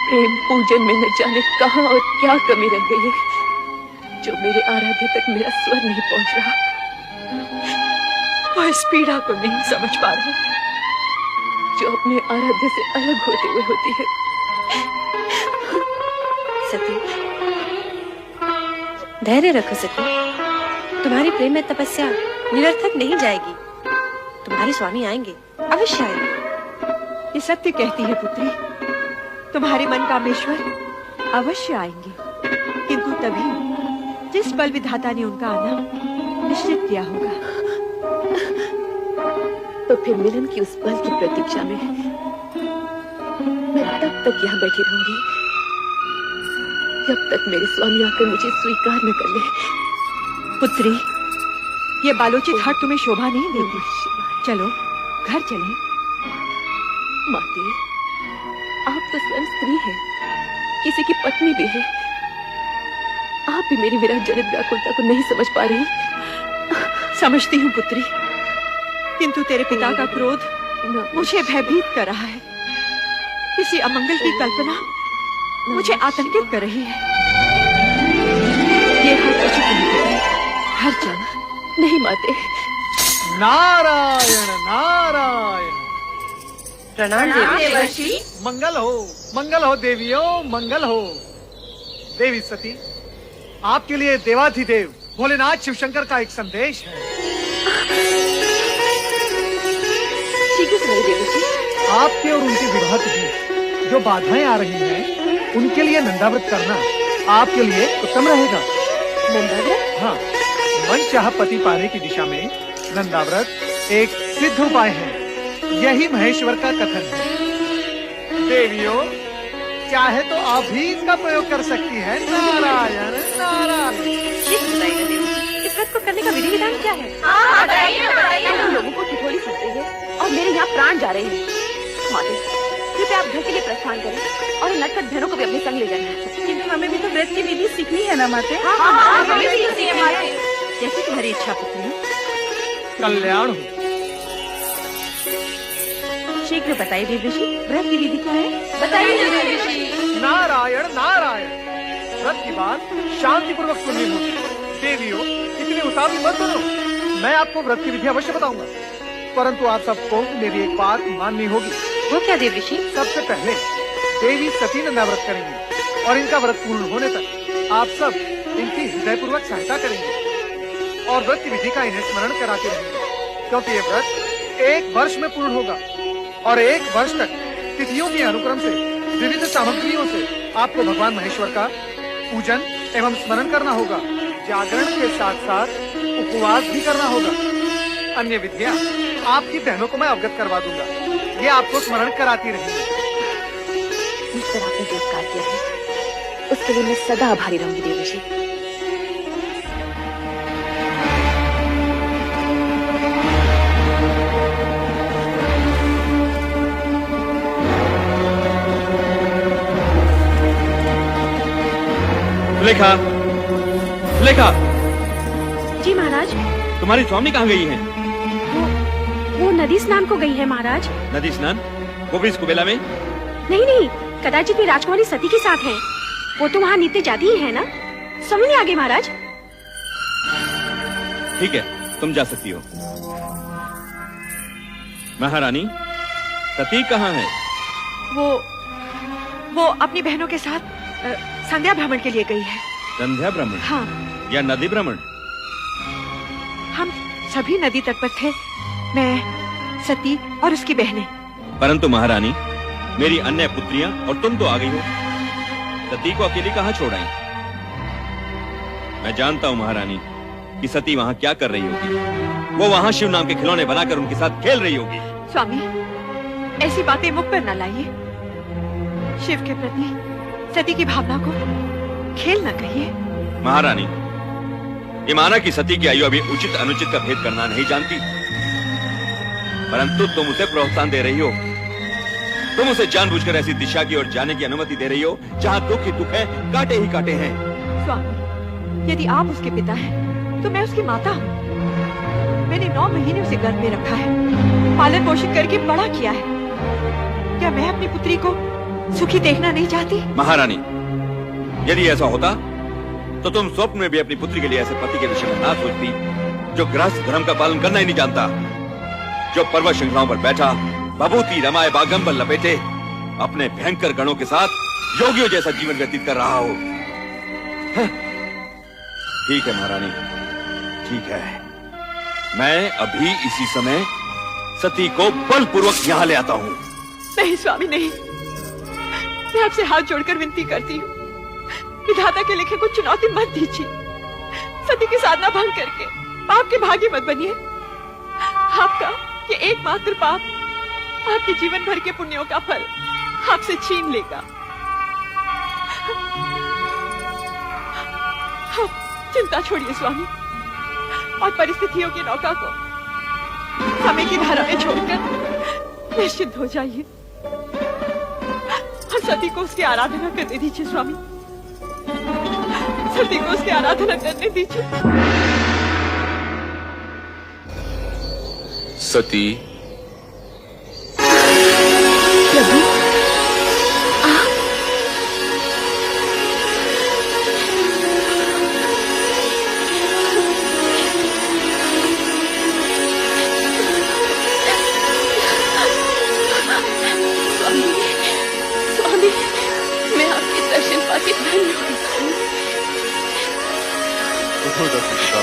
प्रेम पूजन में न जाने कहां और क्या कमी रह गई है जो मेरे आराध्य तक मेरा स्वर नहीं पहुंच रहा। वो इस पीड़ा को नहीं समझ पा रहा जो अपने आराध्य से अलग होते हुए होती है। सती, धैर्य रखो सती। तुम्हारी प्रेम में तपस्या निरर्थक नहीं जाएगी। तुम्हारे स्वामी आएंगे, अवश्य आएंगे। ये सत्य कहती है पुत्री, तुम्हारे मन कामेश्वर अवश्य आएंगे, किंतु तभी जिस पल विधाता ने उनका आना निश्चित किया होगा। तो फिर मिलन की उस पल की प्रतीक्षा में मैं तब तक यहाँ बैठी रहूंगी जब तक मेरे स्वामी आकर मुझे स्वीकार न कर ले। पुत्री, ये बालोचित हट तुम्हें शोभा नहीं देती। चलो घर चलें। माते, आप तो स्वयं स्त्री हैं, किसी की पत्नी भी है। आप भी मेरी विरह जनित व्याकुलता को नहीं समझ पा रही। समझती हूँ पुत्री, किंतु तेरे पिता का क्रोध मुझे भयभीत कर रहा है। किसी अमंगल की कल्पना मुझे आतंकित कर रही है। ये हर उचित नहीं पुत्री, घर चल। नहीं माते। नारायण नारायण। प्रणाम देवर्षि। मंगल हो देवियों, मंगल हो। देवी सती, आपके लिए देवाधिदेव भोलेनाथ शिवशंकर का एक संदेश है। आपके और उनके विवाह के बीच जो बाधाएं आ रही हैं, उनके लिए नंदाव्रत करना आपके लिए उत्तम रहेगा। नंदाव्रत? हाँ, मन चाह पति पाने की दिशा में नंदाव्रत एक सिद्ध उपाय है। यही महेश्वर का कथन है। देवियों, चाहे तो आप भी इसका प्रयोग कर सकती हैं। नारायण नारायण। इस व्रत को करने का विधि विधान क्या है? हम लोगों को ठिठोली सकते हैं और मेरे यहाँ प्राण जा रहे हैं। माते, कृपया आप घर के लिए प्रस्थान करें और नटखट बहनों को भी अपने संग ले जाएं। किंतु हमें भी तो व्रत की विधि सीखनी है ना माते? हाँ, हमें भी सीखनी है माते। जैसे तुम्हारी इच्छा पुत्री। कल्याण हो। शीघ्र बताइए देवर्षि, व्रत की विधि क्या है? बताइए देवर्षि। नारायण नारायण। व्रत की बात शांति पूर्वक सुननी होगी। देवियों, इतनी उतावली मत बनो। मैं आपको व्रत की विधि अवश्य बताऊंगा, परंतु आप सबको मेरी एक बात माननी होगी। वो क्या देवर्षि? सबसे पहले देवी सती नंदाव्रत करेंगी और इनका व्रत पूर्ण होने तक आप सब इनकी हृदयपूर्वक सहायता करेंगे और व्रत की विधि का इन्हें स्मरण कराते रहेंगे, क्योंकि ये व्रत 1 वर्ष में पूर्ण होगा और 1 वर्ष तक तिथियों के अनुक्रम से विविध सामग्रियों से आपको भगवान महेश्वर का पूजन एवं स्मरण करना होगा। जागरण के साथ साथ उपवास भी करना होगा। अन्य विधियां आपकी बहनों को मैं अवगत करवा दूंगा, ये आपको स्मरण कराती रहेंगी। मुझ पर आपने जो उपकार किया है उसके लिए मैं सदा आभारी रहूंगी देवर्षि। लेखा, लेखा। जी महाराज। तुम्हारी स्वामी कहाँ गई हैं? वो नदी स्नान को गई है महाराज। नदी स्नान? वो भी इस कुबेला में? नहीं, कदाचित वे राजकुमारी सती के साथ हैं। वो तो वहाँ नित्य जाती ही है ना। समझ नहीं आ गई महाराज। ठीक है, तुम जा सकती हो। महारानी, सती कहाँ है? वो अपनी बहनों के साथ संध्या भ्रमण के लिए गई है। संध्या भ्रमण? हाँ। या नदी भ्रमण? हम सभी नदी तट पर थे, मैं, सती और उसकी बहनें। परंतु महारानी, मेरी अन्य पुत्रियां और तुम तो आ गई हो। सती को अकेली कहाँ छोड़ आई? मैं जानता हूँ महारानी कि सती वहाँ क्या कर रही होगी। वो वहाँ शिव नाम के खिलौने बनाकर उनके साथ खेल रही होगी। स्वामी, ऐसी बातें मुख पर न लाइए। शिव के प्रति सती की भावना को खेल न कहिए। महारानी, ये माना कि सती की आयु अभी उचित अनुचित का भेद करना नहीं जानती, परंतु तुम उसे प्रोत्साहन दे रही हो। तुम उसे जानबूझकर ऐसी दिशा की ओर जाने की अनुमति दे रही हो जहाँ दुख ही दुख है, कांटे ही कांटे हैं। स्वामी, यदि आप उसके पिता हैं, तो मैं उसकी माता हूँ। मैंने 9 महीने उसे गर्भ में रखा है, पालन पोषण करके बड़ा किया है। क्या मैं अपनी पुत्री को सुखी देखना नहीं चाहती? महारानी, यदि ऐसा होता तो तुम स्वप्न में भी अपनी पुत्री के लिए ऐसे पति के विषय में ना सोचती जो गृहस्थ धर्म का पालन करना ही नहीं जानता, जो पर्वत श्रृंखलाओं पर बैठा बभूति रमाए बागंबर लपेटे अपने भयंकर गणों के साथ योगियों जैसा जीवन व्यतीत कर रहा हो। ठीक है महारानी, ठीक है, मैं अभी इसी समय सती को बलपूर्वक यहाँ ले आता हूँ। नहीं स्वामी नहीं, मैं आपसे हाथ जोड़कर विनती करती हूँ, विधाता के लिखे को चुनौती मत दीजिए। सती की साधना भंग करके पाप के भागी मत बनिए। आपका ये एकमात्र पाप आपके जीवन भर के पुण्यों का फल आपसे छीन लेगा। चिंता छोड़िए स्वामी, और परिस्थितियों की नौका को समय की धारा में छोड़कर निश्चिंत हो जाइए और सती को उसकी आराधना करने दीजिए स्वामी, सती को उसकी आराधना करने दीजिए। सती, प्रभु, स्वामी, मैं आपके दर्शन पाके धन्य हो गई। उठो दक्षिणा।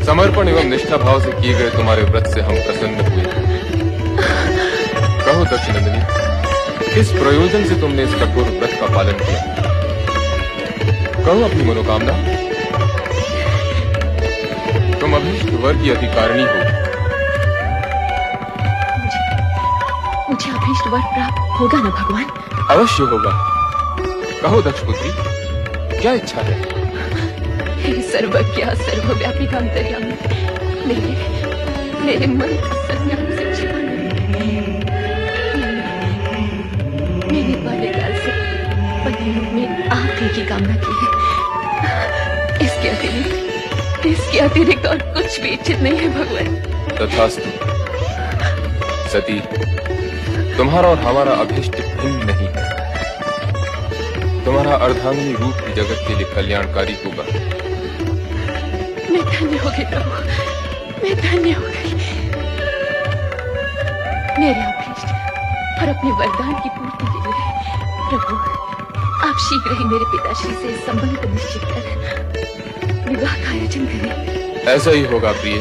समर्पण एवं निष्ठा भाव से किए गए तुम्हारे व्रत से हम प्रसन्न हुए। कहो दक्षिणंदिनी, किस प्रयोजन से तुमने इस कठोर व्रत का पालन किया? कहो अपनी मनोकामना। तुम अभीष्ट वर की अधिकारिणी हो। मुझे अभीष्ट वर प्राप्त होगा ना भगवान? अवश्य होगा। कहो दक्षपुत्री, क्या इच्छा है? हे सर्वज्ञ सर्वव्यापी अंतर्यामी, मेरे मन का संज्ञान से छिपा नहीं। मैंने बाल्यकाल से पति रूप में आप ही की कामना की है। इसके अतिरिक्त और कुछ भी इच्छित नहीं है भगवान। तथास्तु। सती, तुम्हारा और हमारा अभीष्ट भिन्न नहीं है। तुम्हारा अर्धांगिनी रूप ही जगत के लिए कल्याणकारी होगा। मैं धन्य हो गई प्रभु, मैं धन्य हो गई। मेरे अभीष्ट और अपने वरदान की पूर्ति के लिए प्रभु, आप शीघ्र ही मेरे पिताश्री से इस संबंध को निश्चित कर विवाह का आयोजन करें। ऐसा ही होगा प्रिय।